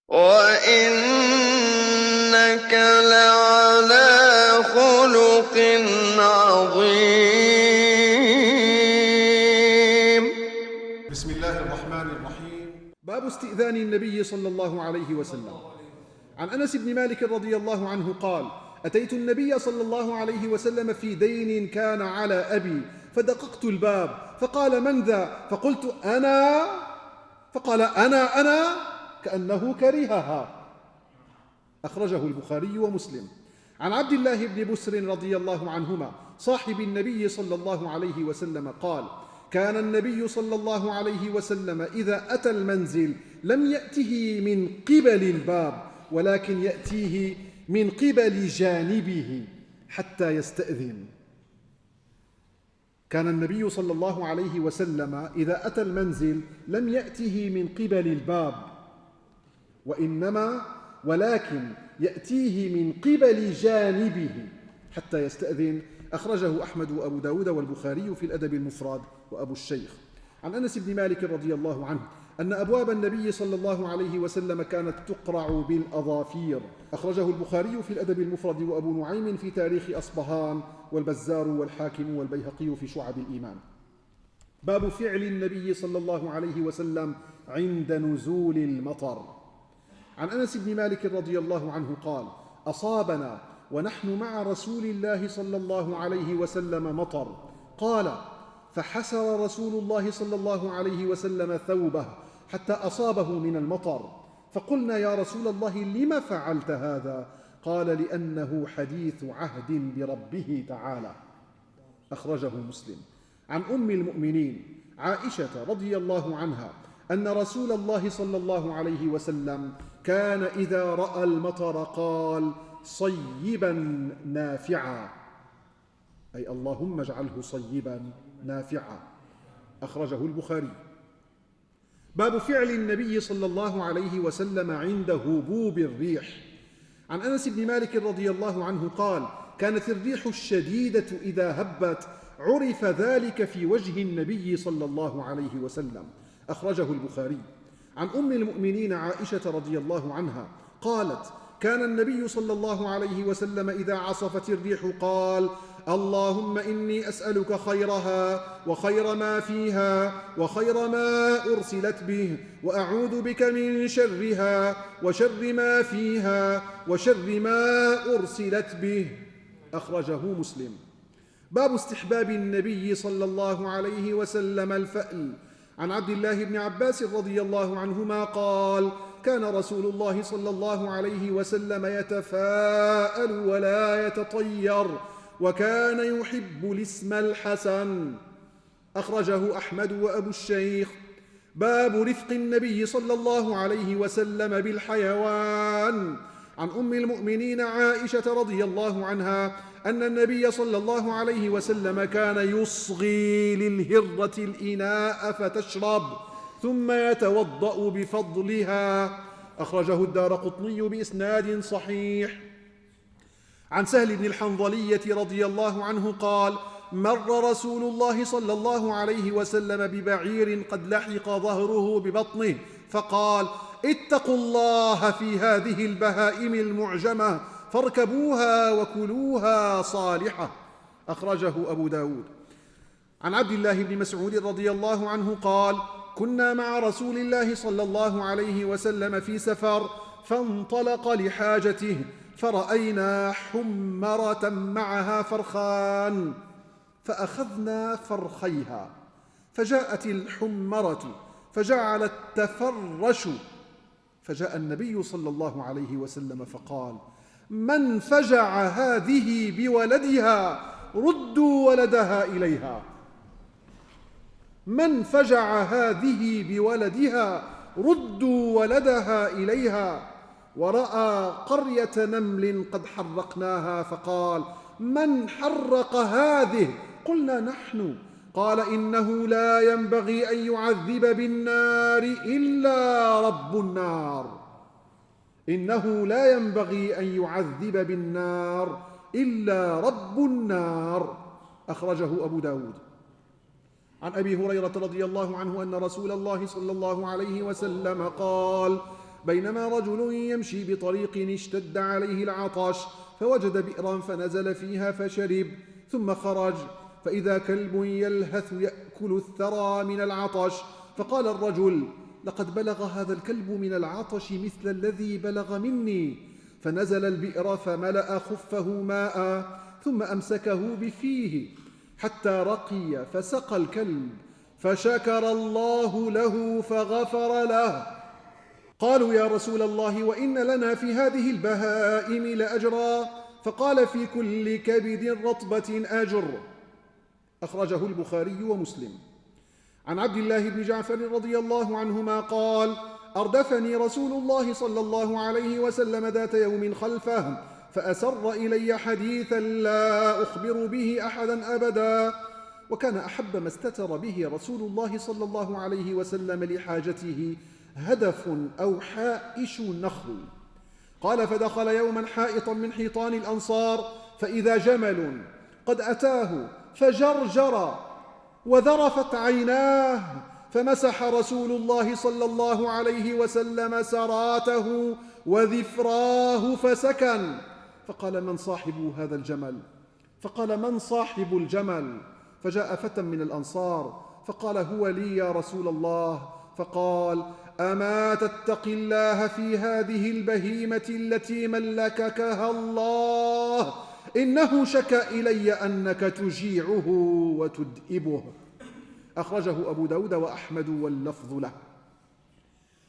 وَإِنَّكَ لَعَلَىٰ خُلُقٍ عَظِيمٍ. بسم الله الرحمن الرحيم. باب استئذان النبي صلى الله عليه وسلم. عن أنس بن مالك رضي الله عنه قال: أتيت النبي صلى الله عليه وسلم في دين كان على أبي، فدققت الباب فقال: من ذا؟ فقلت: أنا. فقال: أنا كأنه كرهها. أخرجه البخاري ومسلم. عن عبد الله بن بسر رضي الله عنهما صاحب النبي صلى الله عليه وسلم قال: كان النبي صلى الله عليه وسلم إذا أتى المنزل لم يأته من قبل الباب، ولكن يأتيه من قبل جانبه حتى يستأذن. كان النبي صلى الله عليه وسلم إذا أتى المنزل لم يأته من قبل الباب، ولكن يأتيه من قبل جانبه حتى يستأذن. أخرجه أحمد وأبو داود والبخاري في الأدب المفرد وأبو الشيخ. عن أنس بن مالك رضي الله عنه أن أبواب النبي صلى الله عليه وسلم كانت تقرع بالأظافير. أخرجه البخاري في الأدب المفرد وأبو نعيم في تاريخ أصبهان والبزار والحاكم والبيهقي في شعب الإيمان. باب فعل النبي صلى الله عليه وسلم عند نزول المطر. عن أنس بن مالك رضي الله عنه قال: أصابنا ونحن مع رسول الله صلى الله عليه وسلم مطر. قال: فحسر رسول الله صلى الله عليه وسلم ثوبه حتى أصابه من المطر، فقلنا: يا رسول الله لم فعلت هذا؟ قال: لأنه حديث عهد بربه تعالى. أخرجه مسلم. عن أم المؤمنين عائشة رضي الله عنها أن رسول الله صلى الله عليه وسلم كان إذا رأى المطر قال: صيبا نافعا، أي اللهم اجعله صيبا نافعا. أخرجه البخاري. باب فعل النبي صلى الله عليه وسلم عند هبوب الريح. عن أنس بن مالك رضي الله عنه قال: كانت الريح الشديدة إذا هبت عرف ذلك في وجه النبي صلى الله عليه وسلم. أخرجه البخاري. عن أم المؤمنين عائشة رضي الله عنها قالت: كان النبي صلى الله عليه وسلم إذا عصفت الريح قال: اللهم إني أسألك خيرها وخير ما فيها وخير ما أرسلت به، وأعوذ بك من شرها وشر ما فيها وشر ما أرسلت به. أخرجه مسلم. باب استحباب النبي صلى الله عليه وسلم الفأل. عن عبد الله بن عباس رضي الله عنهما قال: كان رسول الله صلى الله عليه وسلم يتفاءل ولا يتطير، وكان يحب الاسم الحسن. أخرجه أحمد وأبو الشيخ. باب رفق النبي صلى الله عليه وسلم بالحيوان. عن أم المؤمنين عائشة رضي الله عنها أن النبي صلى الله عليه وسلم كان يصغي للهرة الإناء فتشرب ثم يتوضأ بفضلها. أخرجه الدارقطني بإسناد صحيح. عن سهل بن الحنظلية رضي الله عنه قال: مر رسول الله صلى الله عليه وسلم ببعير قد لحق ظهره ببطنه، فقال: اتقوا الله في هذه البهائم المعجمة فاركبوها وكلوها صالحة. أخرجه أبو داود. عن عبد الله بن مسعود رضي الله عنه قال: كنا مع رسول الله صلى الله عليه وسلم في سفر، فانطلق لحاجته، فرأينا حمرة معها فرخان، فأخذنا فرخيها، فجاءت الحمرة فجعلت تفرش، فجاء النبي صلى الله عليه وسلم فقال: من فجع هذه بولدها ردوا ولدها إليها. من فجع هذه بولدها ردوا ولدها إليها. ورأى قرية نمل قد حرقناها فقال: من حرق هذه؟ قلنا: نحن. قال: إنه لا ينبغي أن يعذب بالنار إلا رب النار. إنه لا ينبغي أن يعذب بالنار إلا رب النار. أخرجه أبو داود. عن أبي هريرة رضي الله عنه أن رسول الله صلى الله عليه وسلم قال: بينما رجل يمشي بطريق اشتد عليه العطش فوجد بئرا فنزل فيها فشرب ثم خرج فإذا كلب يلهث يأكل الثرى من العطش فقال الرجل: لقد بلغ هذا الكلب من العطش مثل الذي بلغ مني، فنزل البئر فملأ خفه ماء ثم أمسكه بفيه حتى رقي فسقى الكلب فشكر الله له فغفر له. قالوا: يا رسول الله، وإن لنا في هذه البهائم لأجرا؟ فقال: في كل كبد رطبة أجر. أخرجه البخاري ومسلم. عن عبد الله بن جعفر رضي الله عنهما قال: أردفني رسول الله صلى الله عليه وسلم ذات يوم خلفه فأسر إلي حديثا لا أخبر به أحدا أبدا، وكان أحب ما استتر به رسول الله صلى الله عليه وسلم لحاجته هدف أو حائش نخل. قال: فدخل يوما حائطا من حيطان الأنصار فإذا جمل قد أتاه فجرجر وذرفت عيناه، فمسح رسول الله صلى الله عليه وسلم سراته وذفراه فسكن. فقال: من صاحب هذا الجمل؟ فقال: من صاحب الجمل؟ فجاء فتى من الأنصار فقال: هو لي يا رسول الله. فقال: أما تتقي الله في هذه البهيمة التي ملككها الله؟ إنه شكا إلي أنك تجيعه وتدئبه. أخرجه أبو داود وأحمد واللفظ له.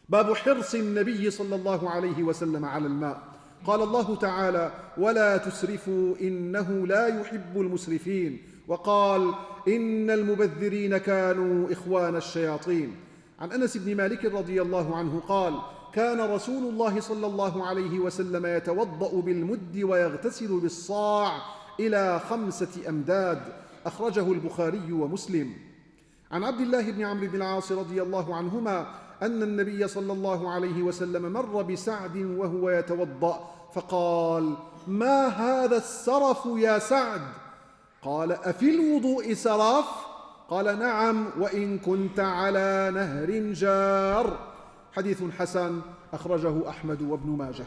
باب حرص النبي صلى الله عليه وسلم على الماء. قال الله تعالى: ولا تسرفوا إنه لا يحب المسرفين، وقال: إن المبذرين كانوا إخوان الشياطين. عن أنس بن مالك رضي الله عنه قال: كان رسول الله صلى الله عليه وسلم يتوضأ بالمد ويغتسل بالصاع إلى 5 أمداد. أخرجه البخاري ومسلم. عن عبد الله بن عمرو بن العاص رضي الله عنهما أن النبي صلى الله عليه وسلم مر بسعد وهو يتوضأ فقال: ما هذا السرف يا سعد؟ قال: أفي الوضوء سرف؟ قال: نعم، وإن كنت على نهر جار. حديث حسن. أخرجه أحمد وابن ماجه.